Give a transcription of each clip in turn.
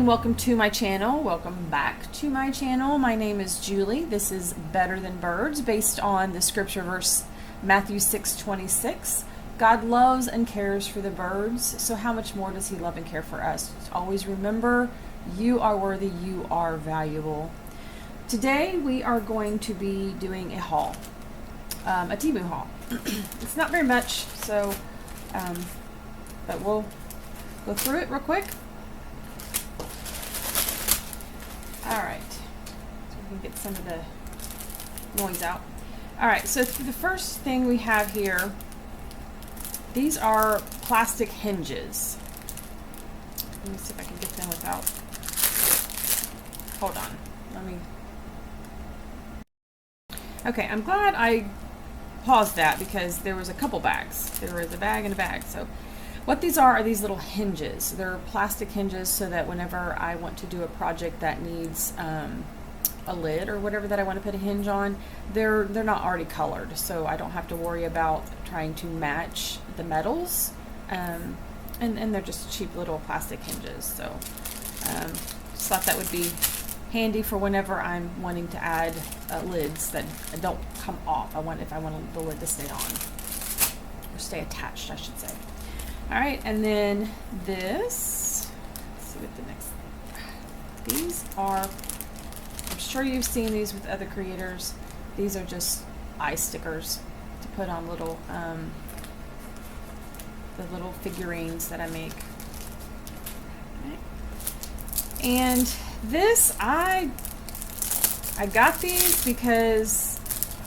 everyone, welcome to my channel. Welcome back to my channel. My name is Julie. This is Better Than Birds, based on the scripture verse Matthew 6:26. God loves and cares for the birds, so how much more does he love and care for us? Always remember, you are worthy, you are valuable. Today we are going to be doing a haul, a Temu haul. It's not very much, so but we'll go through it real quick. Alright, so we can get some of the noise out. Alright, so for the first thing we have here, these are plastic hinges. Let me see if I can get them without, hold on, let me, okay, I'm glad I paused that because there was a couple bags. There was a bag and a bag. So what these are these little hinges. They're plastic hinges so that whenever I want to do a project that needs a lid or whatever that I want to put a hinge on, they're not already colored, so I don't have to worry about trying to match the metals. And they're just cheap little plastic hinges. So just thought that would be handy for whenever I'm wanting to add lids that don't come off. If I want the lid to stay on or stay attached, I should say. All right, and then this, let's see what the next, these are, I'm sure you've seen these with other creators. These are just eye stickers to put on little, the little figurines that I make. Okay. And this, I got these because,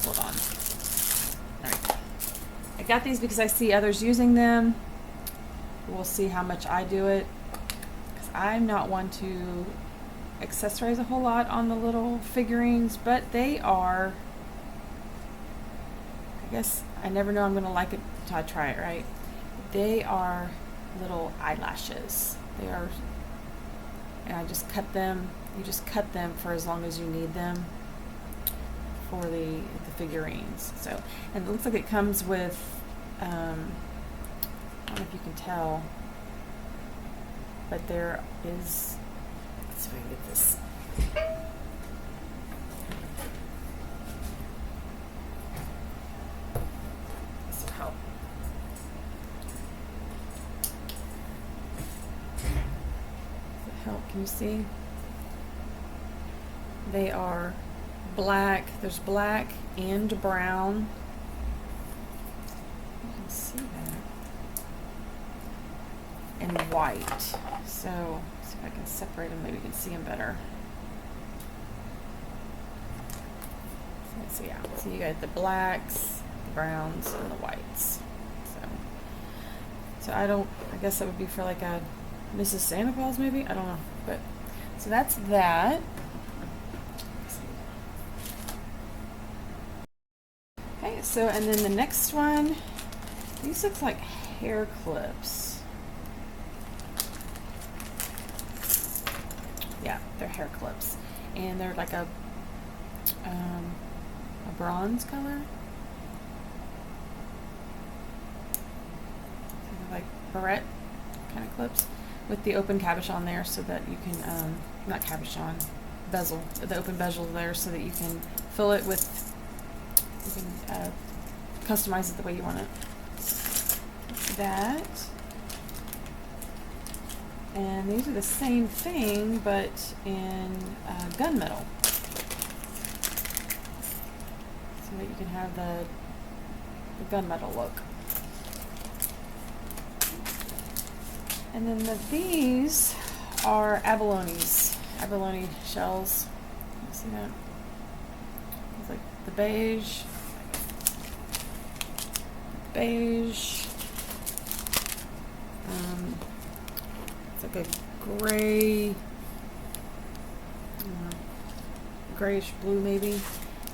hold on. All right. I got these because I see others using them. We'll see how much I do it, because I'm not one to accessorize a whole lot on the little figurines, but they are, I guess I never know I'm going to like it until I try it, right? They are little eyelashes. They are, and I just cut them. You just cut them for as long as you need them for the figurines. So, and it looks like it comes with, I don't know if you can tell, but there is, let's see if I can get this. This will help. Does it help? Can you see? They are black. There's black and brown. You can see that. And white. So, let's see if I can separate them, maybe you can see them better. So, let's see, yeah. So you got the blacks, the browns, and the whites. So I guess that would be for like a Mrs. Santa Claus maybe? I don't know. But, so that's that. Okay, so, and then the next one, these look like hair clips. Yeah, they're hair clips, and they're like a bronze color, like barrette kind of clips, with the open cabochon there, so that you can not cabochon, bezel, the open bezel there, so that you can fill it with. You can customize it the way you want it. That. And these are the same thing, but in gunmetal. So that you can have the gunmetal look. And then these are abalone shells. You see that? It's like the beige. It's like a gray, grayish blue maybe,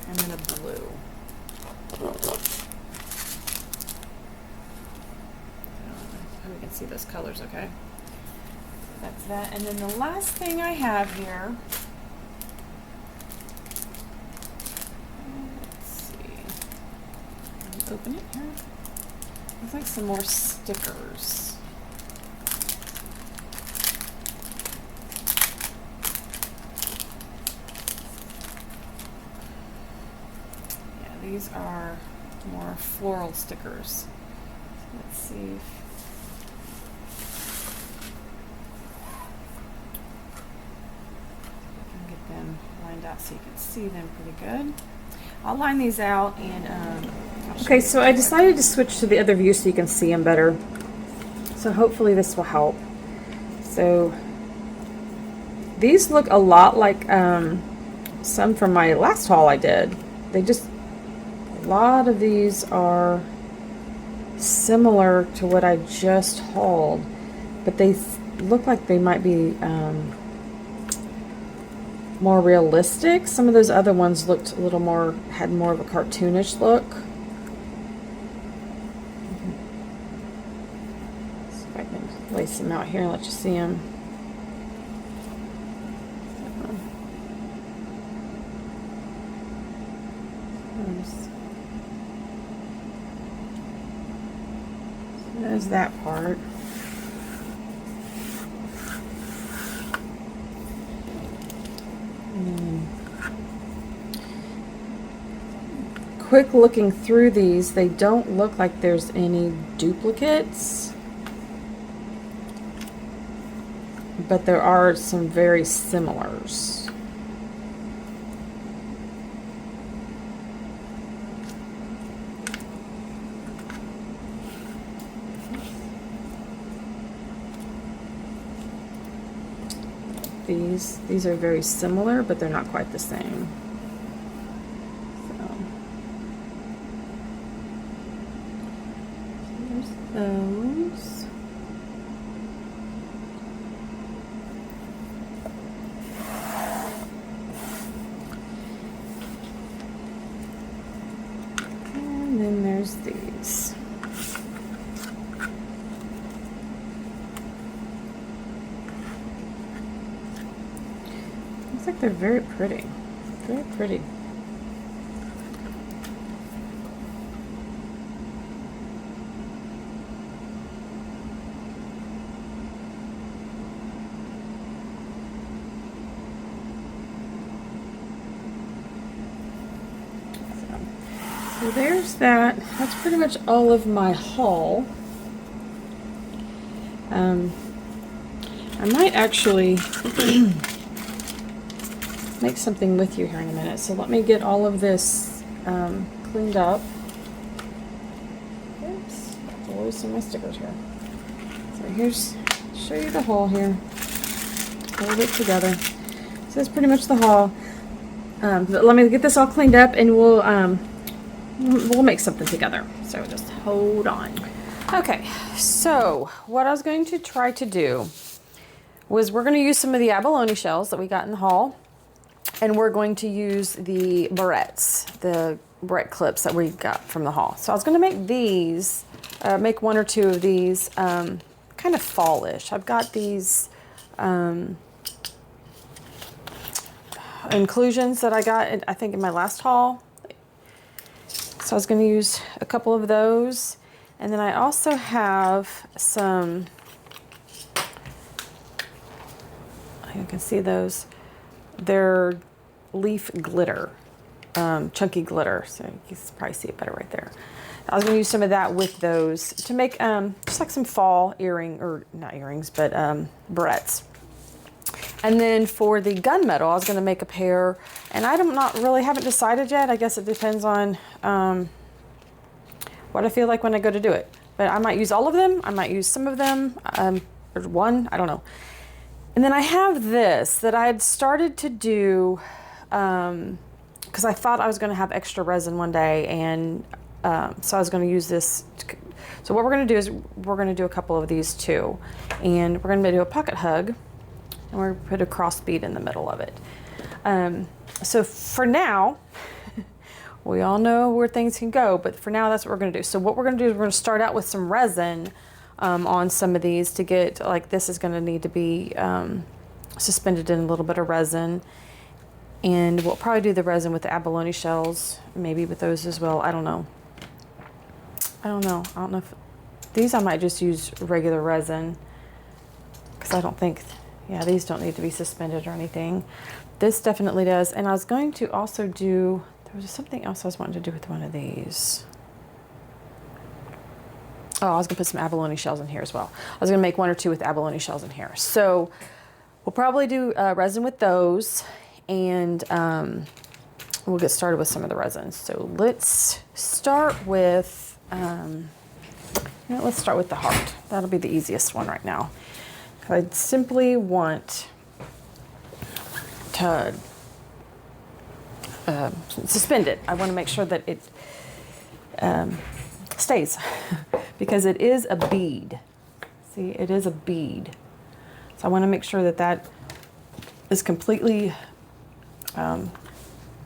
and then a blue. So we can see those colors, okay? That's that. And then the last thing I have here, let's see, open it here. Looks like some more stickers. these are more floral stickers. Let's see if I can get them lined out so you can see them pretty good. I'll line these out and okay, so I decided to switch to the other view so you can see them better. So hopefully this will help. So these look a lot like some from my last haul I did. A lot of these are similar to what I just hauled, but they look like they might be more realistic. Some of those other ones looked a little more, had more of a cartoonish look. See if I can lace them out here and let you see them. There's that part. Quick looking through these, they don't look like there's any duplicates, but there are some very similars. These are very similar, but they're not quite the same. So there's those. And then there's these. Looks like they're very pretty. Very pretty. So there's that. That's pretty much all of my haul. I might actually make something with you here in a minute. So let me get all of this cleaned up. Oops, always some of my stickers here. So here's, show you the haul here. Hold it together. So that's pretty much the haul. But let me get this all cleaned up and we'll make something together. So just hold on. Okay, so what I was going to try to do was we're going to use some of the abalone shells that we got in the haul. And we're going to use the barrettes, the barrette clips that we got from the haul. So I was going to make these, make one or two of these, kind of fallish. I've got these inclusions that I got, I think, in my last haul. So I was going to use a couple of those. And then I also have some, you can see those. They're leaf glitter, chunky glitter, so you can probably see it better right there. I was going to use some of that with those to make just like some fall earring, or not earrings, but barrettes. And then for the gunmetal, I was going to make a pair, and I'm not really, haven't decided yet. I guess it depends on what I feel like when I go to do it. But I might use all of them. I might use some of them, or one, I don't know. And then I have this that I had started to do because I thought I was going to have extra resin one day, and so I was going to use this. So what we're going to do is we're going to do a couple of these too, and we're going to do a pocket hug, and we're going to put a cross bead in the middle of it. So for now, we all know where things can go, but for now that's what we're going to do. So what we're going to do is we're going to start out with some resin on some of these to get, like, this is going to need to be suspended in a little bit of resin, and we'll probably do the resin with the abalone shells, maybe with those as well. I don't know if these, I might just use regular resin, because I don't think, yeah, these don't need to be suspended or anything. This definitely does. And I was going to also do the There was something else I was wanting to do with one of these. Oh, I was gonna put some abalone shells in here as well. I was gonna make 1 or 2 with abalone shells in here. So we'll probably do resin with those, and we'll get started with some of the resins. So let's start with, let's start with the heart. That'll be the easiest one right now. I simply want to suspend it. I want to make sure that it stays because it is a bead. See, it is a bead. So I want to make sure that that is completely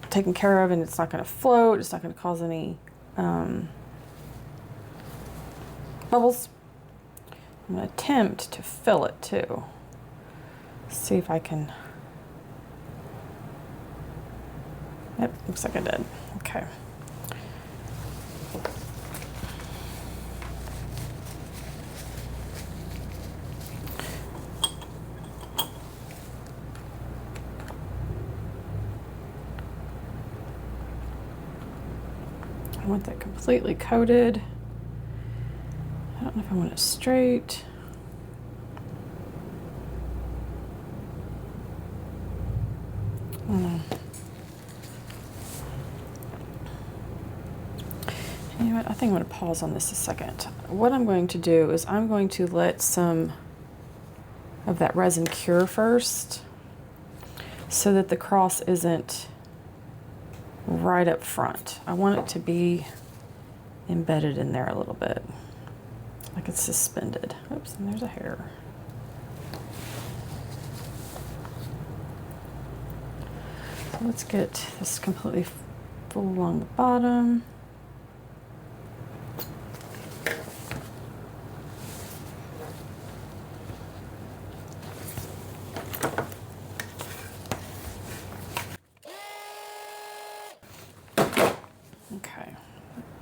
taken care of, and it's not going to float. It's not going to cause any bubbles. I'm going to attempt to fill it too. See if I can. Yep, looks like I did. Okay. I want that completely coated. I don't know if I want it straight. I don't know. You know what? I think I'm going to pause on this a second. What I'm going to do is I'm going to let some of that resin cure first so that the cross isn't right up front. I want it to be embedded in there a little bit, like it's suspended. Oops, and there's a hair. So let's get this completely full along the bottom. Okay,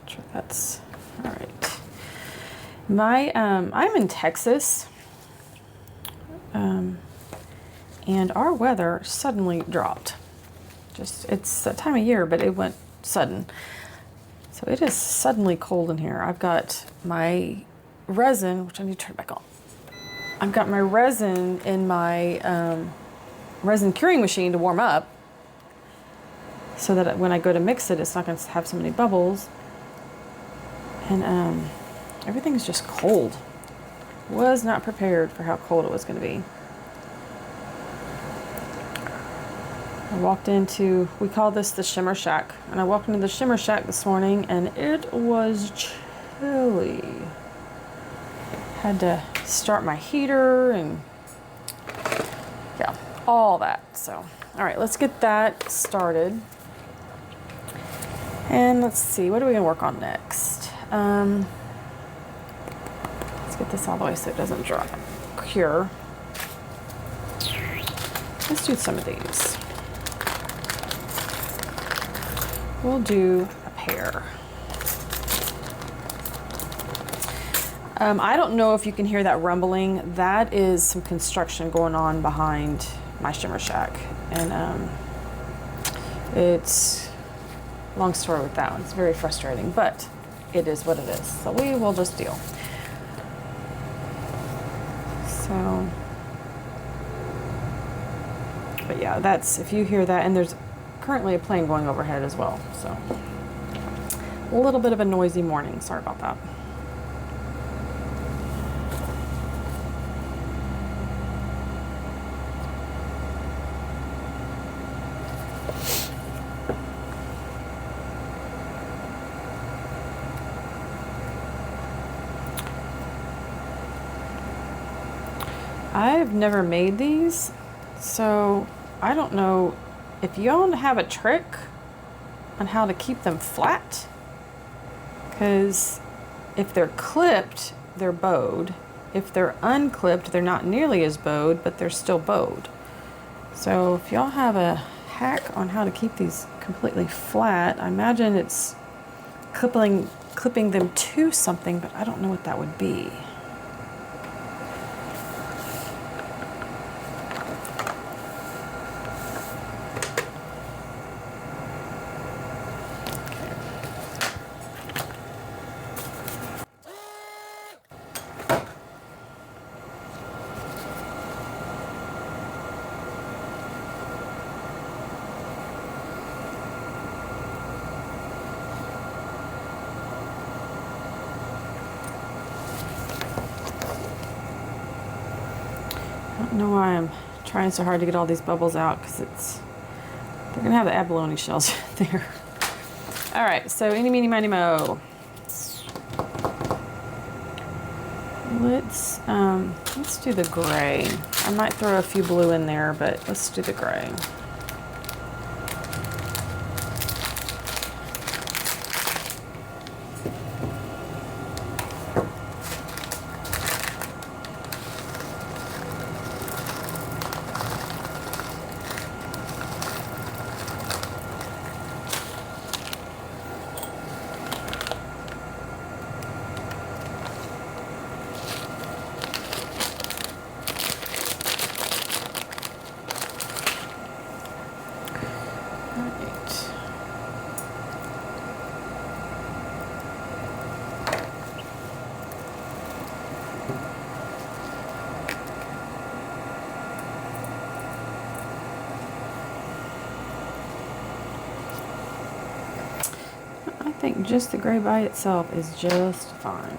sure that's all right. I'm in Texas, and our weather suddenly dropped. It's that time of year, but it went sudden. So it is suddenly cold in here. I've got my resin, which I need to turn back on. I've got my resin in my resin curing machine to warm up, so that when I go to mix it, it's not going to have so many bubbles. And everything's just cold. Was not prepared for how cold it was going to be. I walked into, we call this the Shimmer Shack, and I walked into the Shimmer Shack this morning and it was chilly. Had to start my heater and yeah, all that. So, all right, let's get that started. And let's see, what are we gonna work on next? Let's get this all the way so it doesn't dry, cure. Let's do some of these. We'll do a pair. I don't know if you can hear that rumbling. That is some construction going on behind my Shimmer Shack. And it's a long story with that one. It's very frustrating, but it is what it is. So we will just deal. So, but yeah, that's, if you hear that, and there's currently a plane going overhead as well. So a little bit of a noisy morning. Sorry about that. I've never made these, so I don't know if y'all have a trick on how to keep them flat, because if they're clipped, they're bowed. If they're unclipped, they're not nearly as bowed, but they're still bowed. So if y'all have a hack on how to keep these completely flat, I imagine it's clipping them to something, but I don't know what that would be. don't know why I'm trying so hard to get all these bubbles out, because they're gonna have the abalone shells there. All right, so eeny, meeny, miny, mo. Let's do the gray. I might throw a few blue in there, but let's do the gray. I think just the gray by itself is just fine.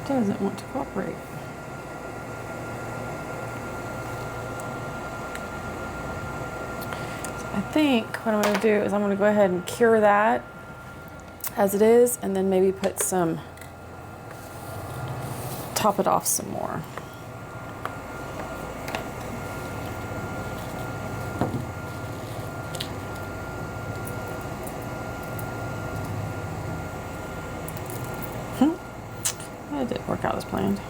Doesn't want to cooperate. So I think what I'm going to do is I'm going to go ahead and cure that as it is, and then maybe put some, top it off some more. It didn't work out as planned.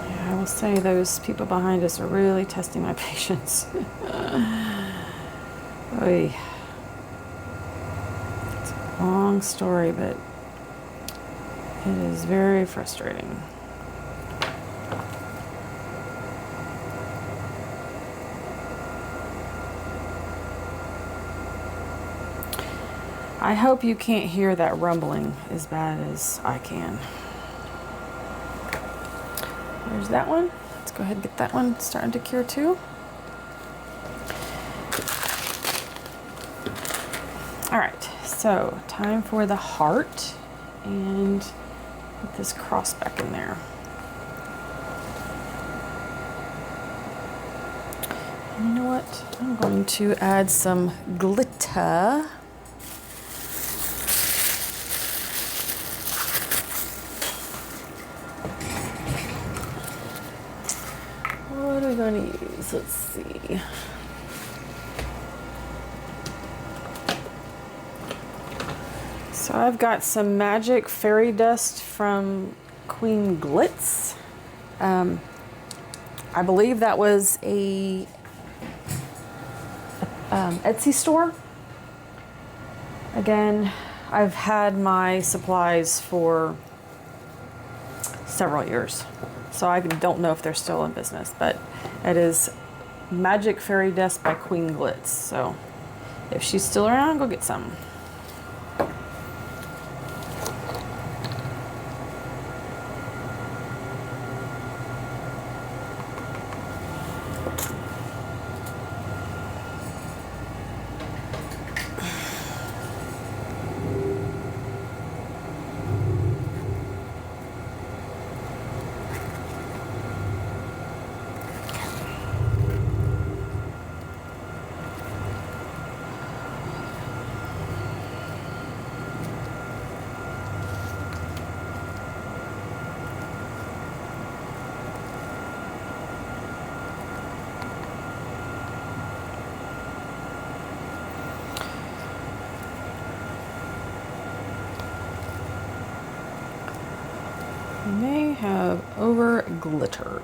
Yeah, I will say those people behind us are really testing my patience. Oy. It's a long story, but it is very frustrating. I hope you can't hear that rumbling as bad as I can. There's that one. Let's go ahead and get that one starting to cure too. All right, so time for the heart, and put this cross back in there. And you know what? I'm going to add some glitter. What are we going to use? Let's see. So I've got some magic fairy dust from Queen Glitz. I believe that was a Etsy store. Again, I've had my supplies for several years, so I don't know if they're still in business, but it is Magic Fairy Dust by Queen Glitz. So if she's still around, go get some. may have over glittered.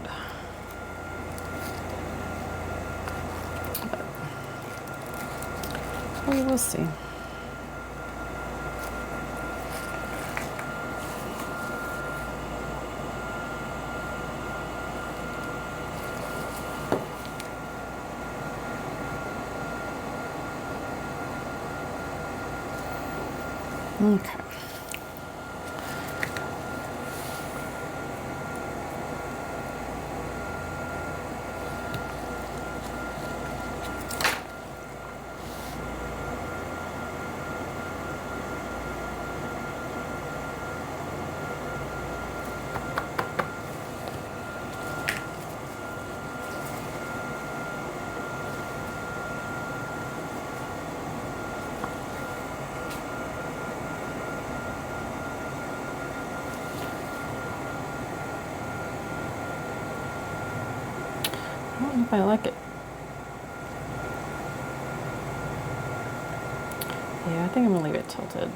But we will see. Okay. I don't know if I like it. Yeah, I think I'm gonna leave it tilted.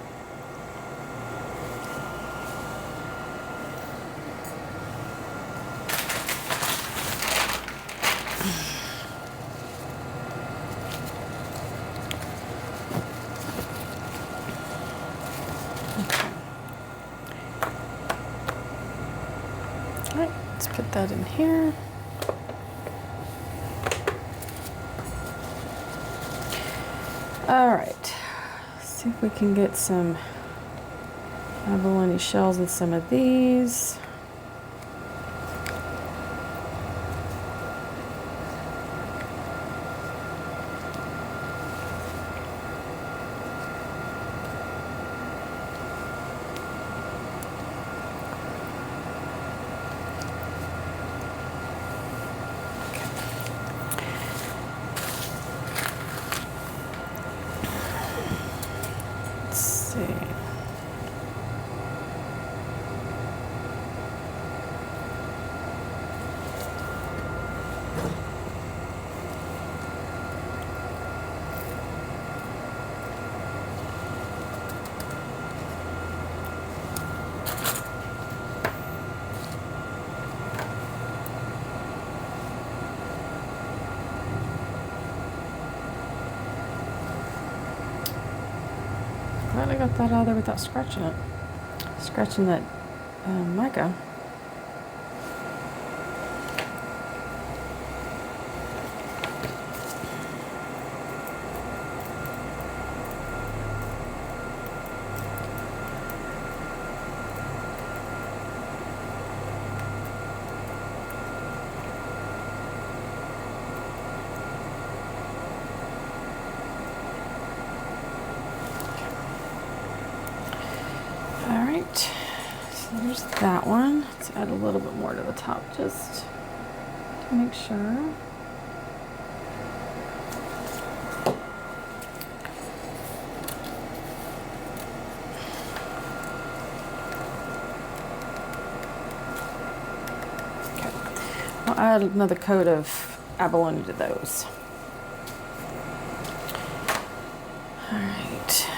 All right, let's put that in here. All right, see if we can get some abalone shells in some of these. Let's see. Glad I got that out of there without scratching it. Scratching that mica. All right, so there's that one. Let's add a little bit more to the top just to make sure. Okay, I'll add another coat of abalone to those. All right.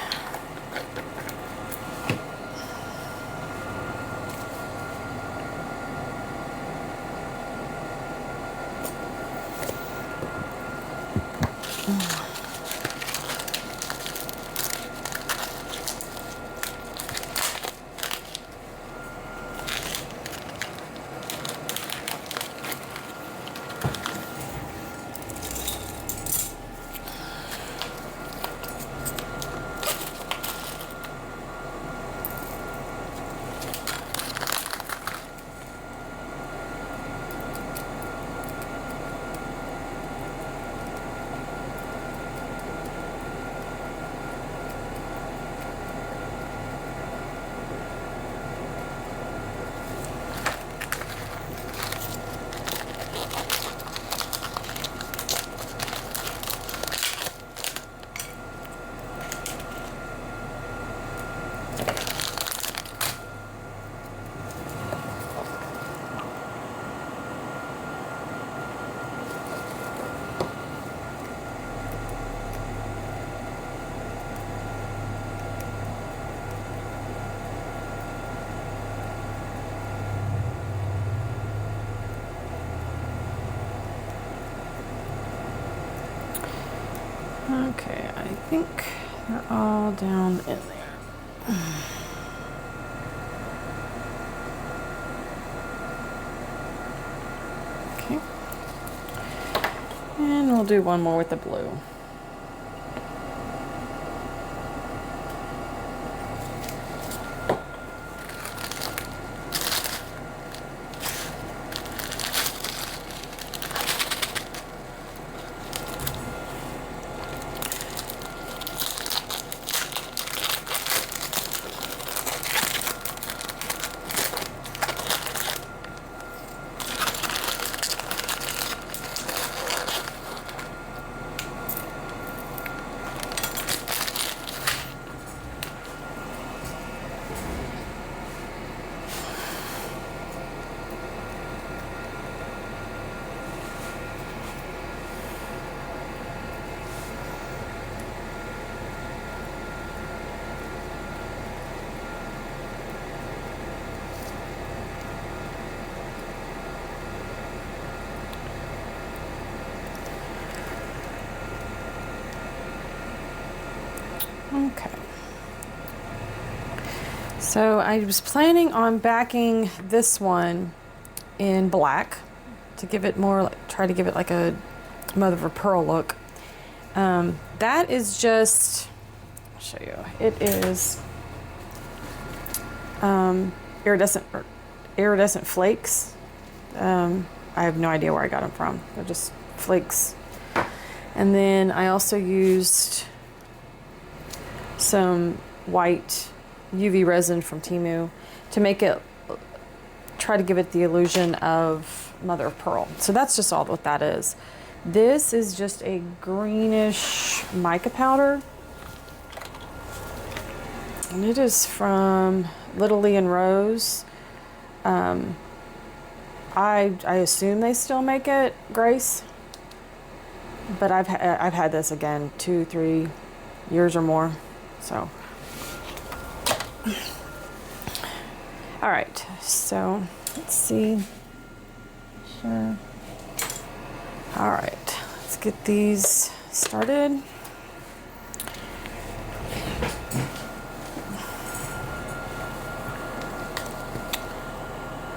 Okay, I think they're all down in there. Okay. And we'll do one more with the blue. Okay. So I was planning on backing this one in black to give it more, try to give it like a mother of pearl look. That is just, I'll show you. It is iridescent flakes. I have no idea where I got them from. They're just flakes. And then I also used some white UV resin from Temu to make it, try to give it the illusion of mother of pearl. So that's just all what that is. This is just a greenish mica powder, and it is from Little Lee and Rose. I assume they still make it, Grace, but I've had this again 2-3 years or more. So, all right. So let's see. Sure. All right. Let's get these started.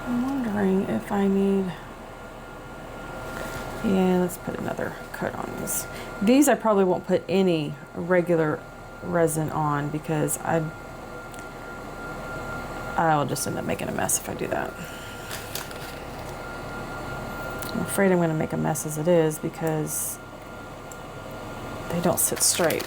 I'm wondering if I need. Yeah, let's put another coat on these. These I probably won't put any regular resin on because I'll just end up making a mess if I do that. I'm afraid I'm going to make a mess as it is because they don't sit straight.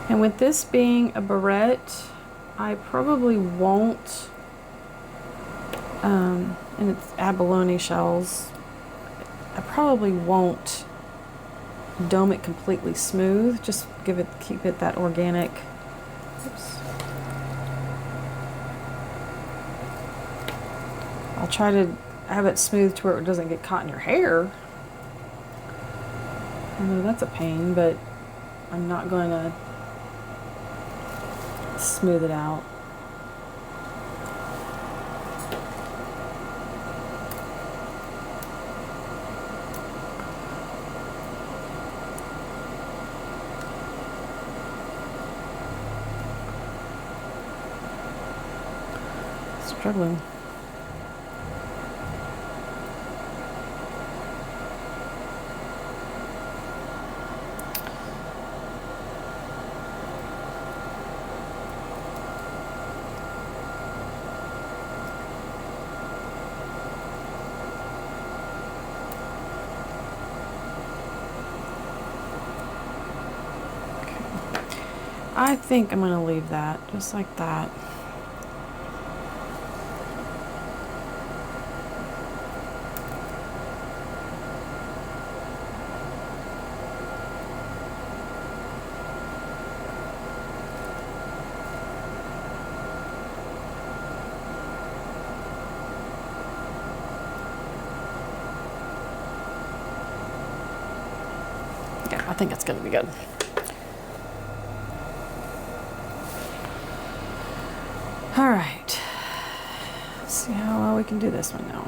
And with this being a barrette, I probably won't, and it's abalone shells, I probably won't dome it completely smooth, just keep it that organic. Oops. I'll try to have it smooth to where it doesn't get caught in your hair. I know that's a pain, but I'm not going to smooth it out. Struggling. I think I'm going to leave that just like that. Yeah, I think it's going to be good. All right. Let's see how well we can do this one now.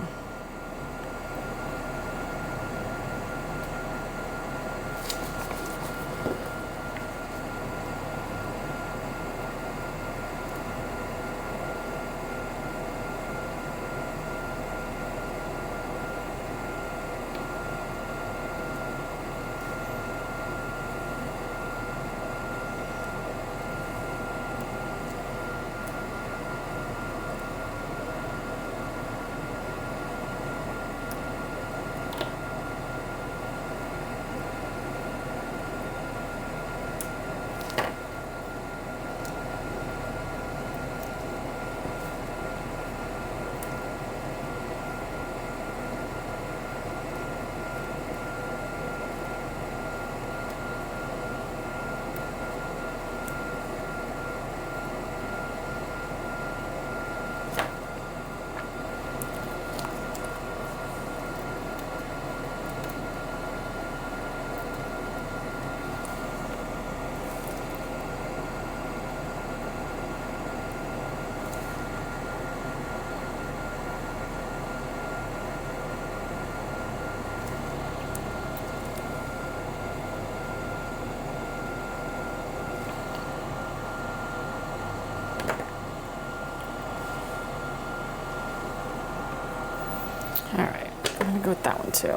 All right, I'm gonna go with that one too.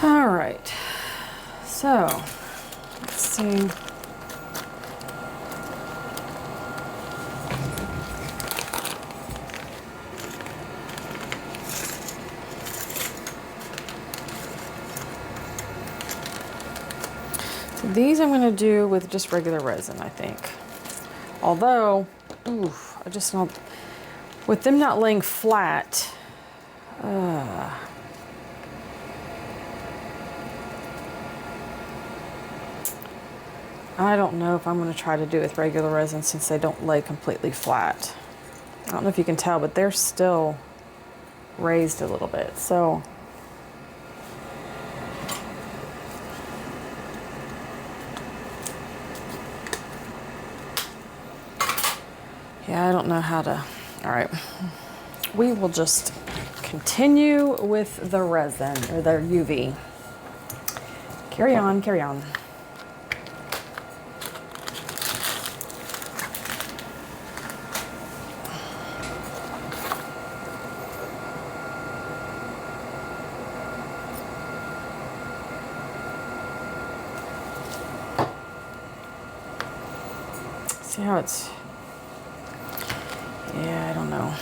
All right, so let's see. These I'm going to do with just regular resin, I think. Although, I just don't, with them not laying flat, I don't know if I'm going to try to do it with regular resin since they don't lay completely flat. I don't know if you can tell, but they're still raised a little bit, so. Yeah, I don't know how to, all right. We will just continue with the resin, or the UV. Carry on, carry on. See how it's, yeah, I don't know.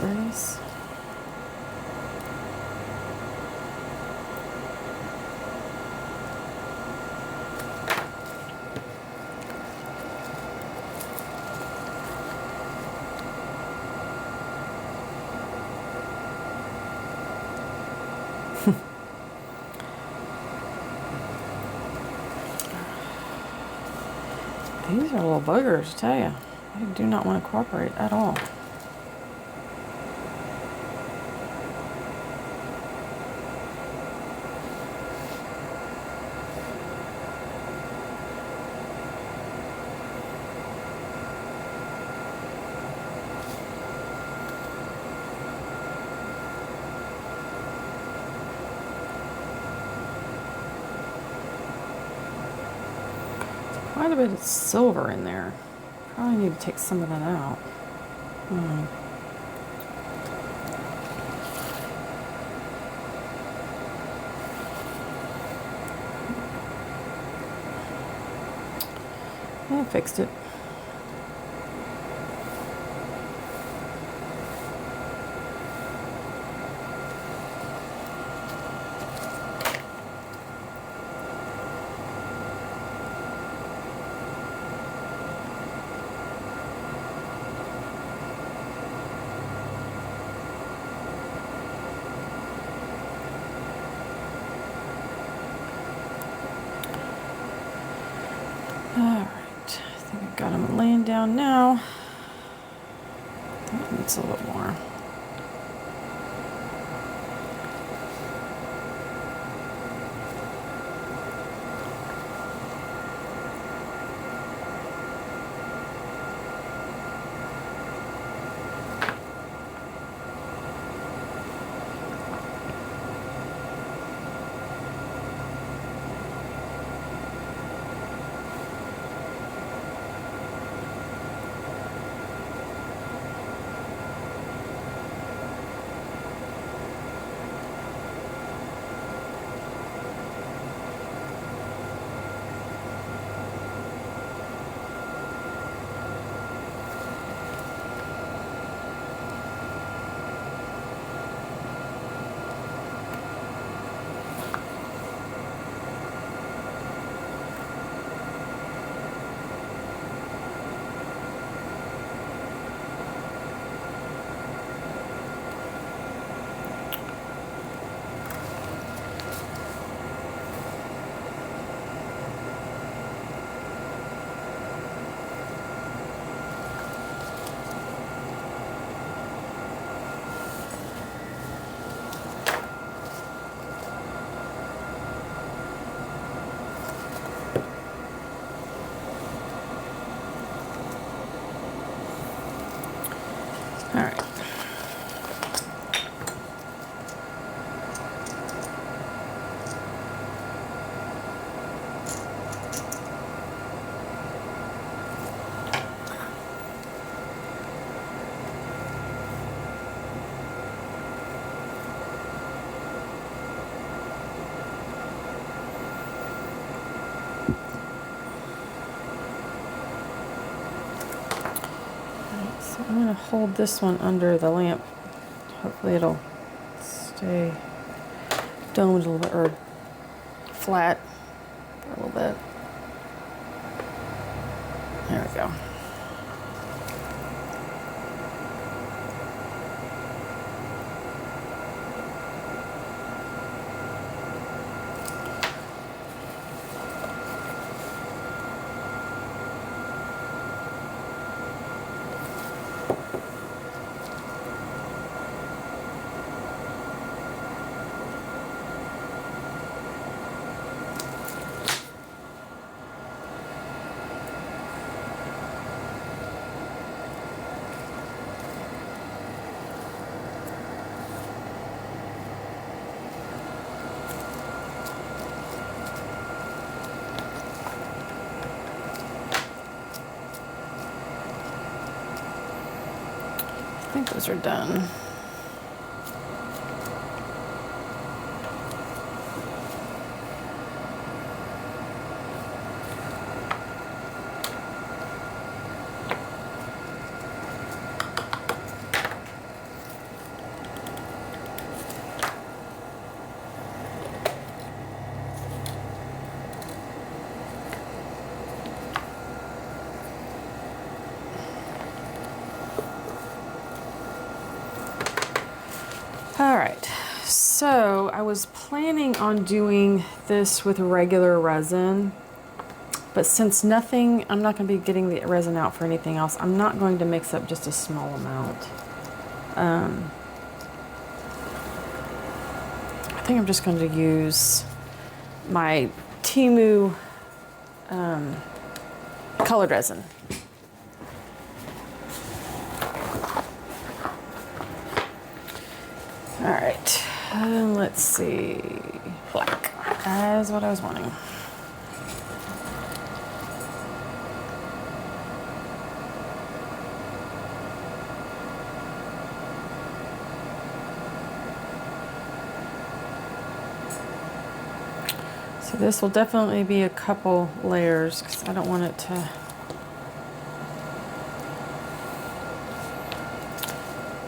serious? These are little buggers, I tell you. They do not want to cooperate at all. Quite a bit of silver in there. Probably need to take some of that out. I fixed it. Alright, I think I've got him laying down now. That needs a little more. Alright. So I'm going to hold this one under the lamp. Hopefully it'll stay domed a little bit, or flat for a little bit. There we go. I think those are done. All right, so I was planning on doing this with regular resin, but since nothing, I'm not going to be getting the resin out for anything else, I'm not going to mix up just a small amount. I think I'm just going to use my Temu colored resin. All right, let's see, black, that's what I was wanting. So this will definitely be a couple layers because I don't want it to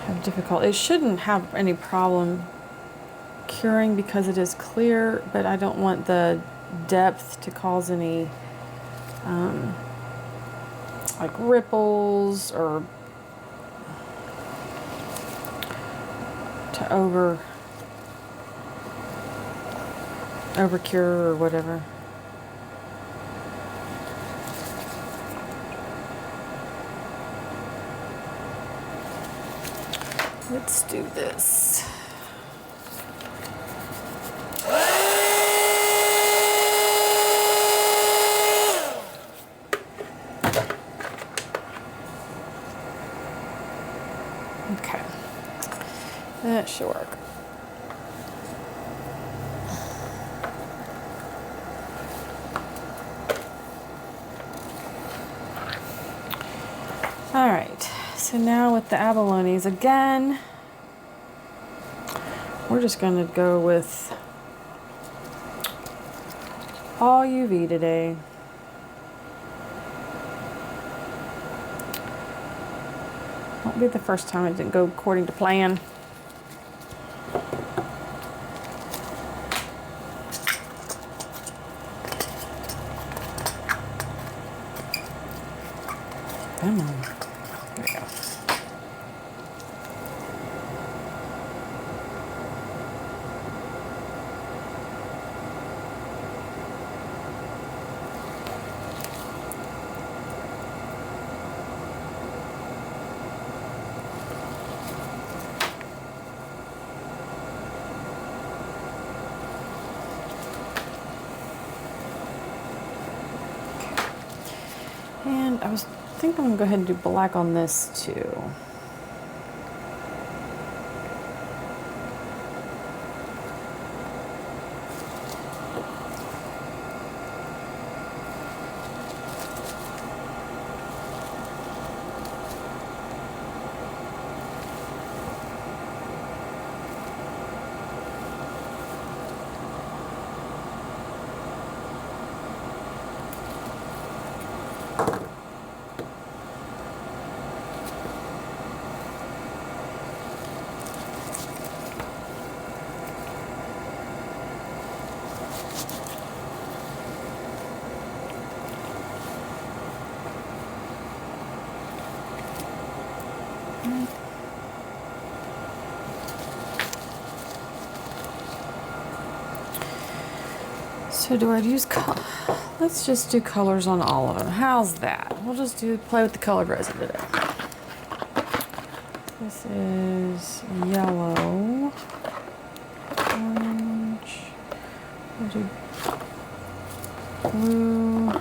have difficult. It shouldn't have any problem curing because it is clear, but I don't want the depth to cause any like ripples or to over cure or whatever. Let's do this. Okay, that should work. All right, so now with the abalones again, we're just going to go with all UV today. Won't be the first time it didn't go according to plan. Come on. There we go. And I think I'm gonna go ahead and do black on this too. So do I use let's just do colors on all of them. How's that? We'll just play with the colored resin today. This is yellow, orange, we'll do blue,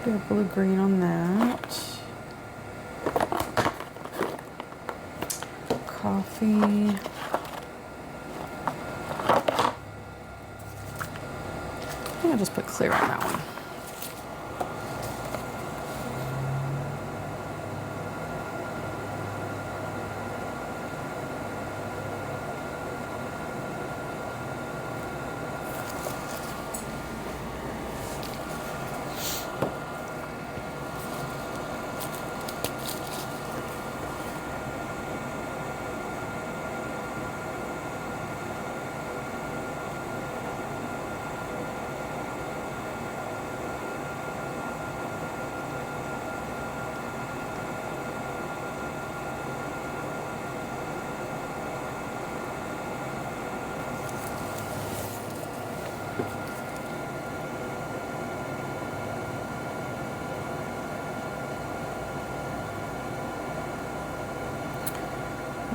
do a blue-green on that, coffee, I think I'll just put clear on that one.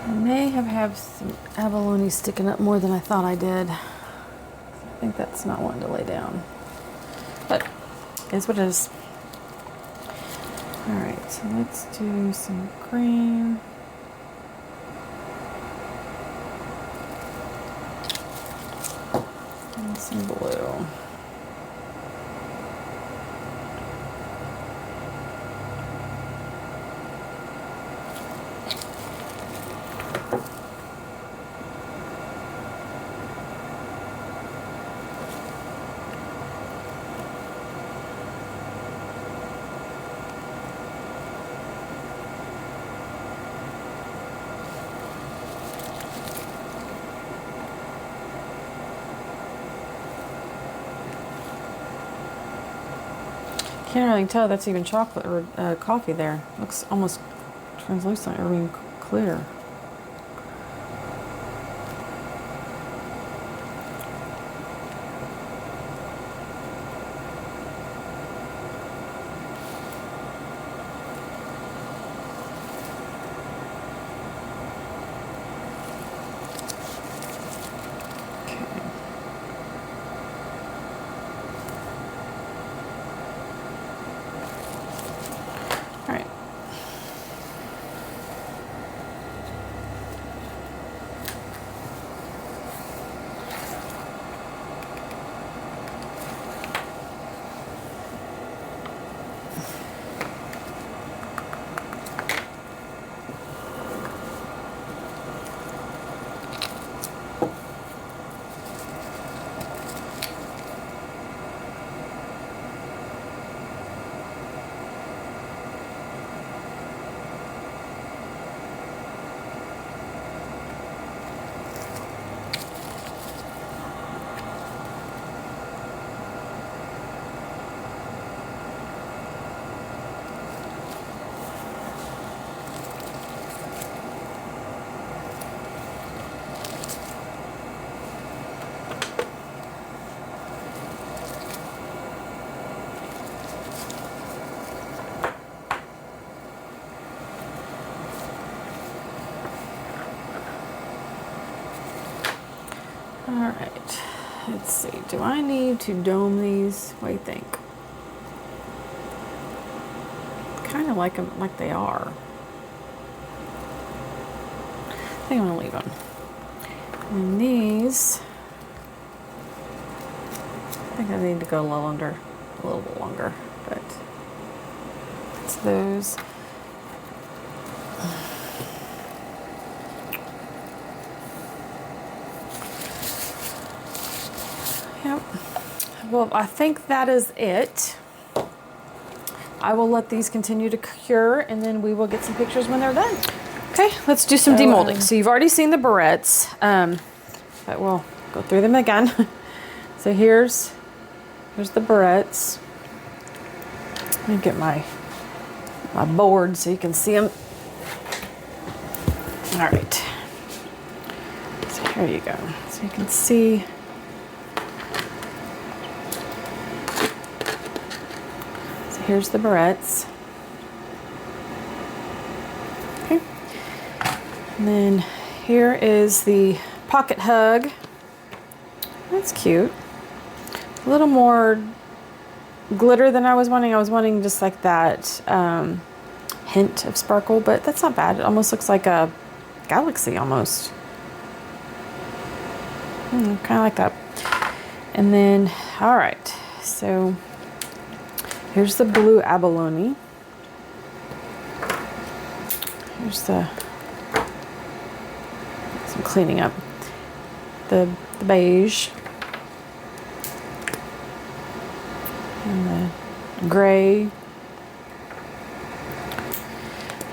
I may have some abalone sticking up more than I thought I did. I think that's not wanting to lay down. But it's what it is. Alright, so let's do some green. And some blue. Can't really tell that's even chocolate or coffee there. Looks almost translucent or even clear. Alright, let's see. Do I need to dome these? What do you think? Kind of like them like they are. I think I'm going to leave them. And these, I think I need to go a little bit longer, but it's those. Yep. Well, I think that is it. I will let these continue to cure, and then we will get some pictures when they're done. Okay, let's do some demolding. So you've already seen the barrettes, but we'll go through them again. So here's the barrettes. Let me get my board so you can see them. All right. So here you go. So you can see. So here's the barrettes. Okay. And then here is the pocket hug. That's cute. A little more glitter than I was wanting. I was wanting just like that hint of sparkle, but that's not bad. It almost looks like a galaxy almost. Kind of like that. And then, all right, so here's the blue abalone. Here's some cleaning up. The beige. And the gray.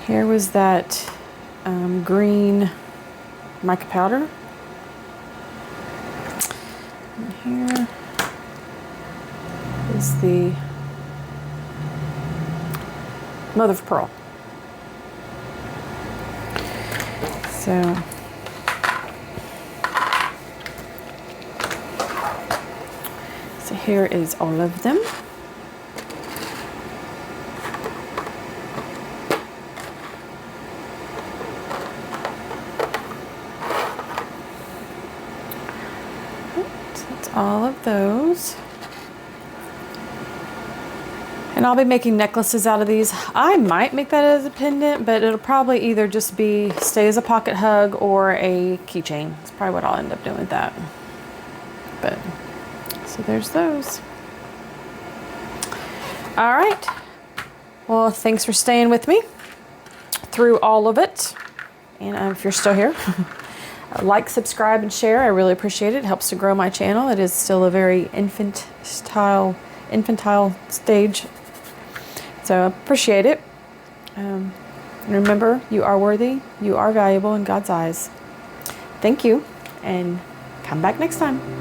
Here was that green mica powder. And here is the mother of pearl. So here is all of them. all of those. And I'll be making necklaces out of these. I might make that as a pendant, but it'll probably either just be stay as a pocket hug or a keychain. That's probably what I'll end up doing with that. But, so there's those. All right. Well, thanks for staying with me through all of it. And if you're still here, like, subscribe, and share. I really appreciate it. It helps to grow my channel. It is still a very infantile stage. So I appreciate it. And remember, you are worthy, you are valuable in God's eyes. Thank you, and come back next time.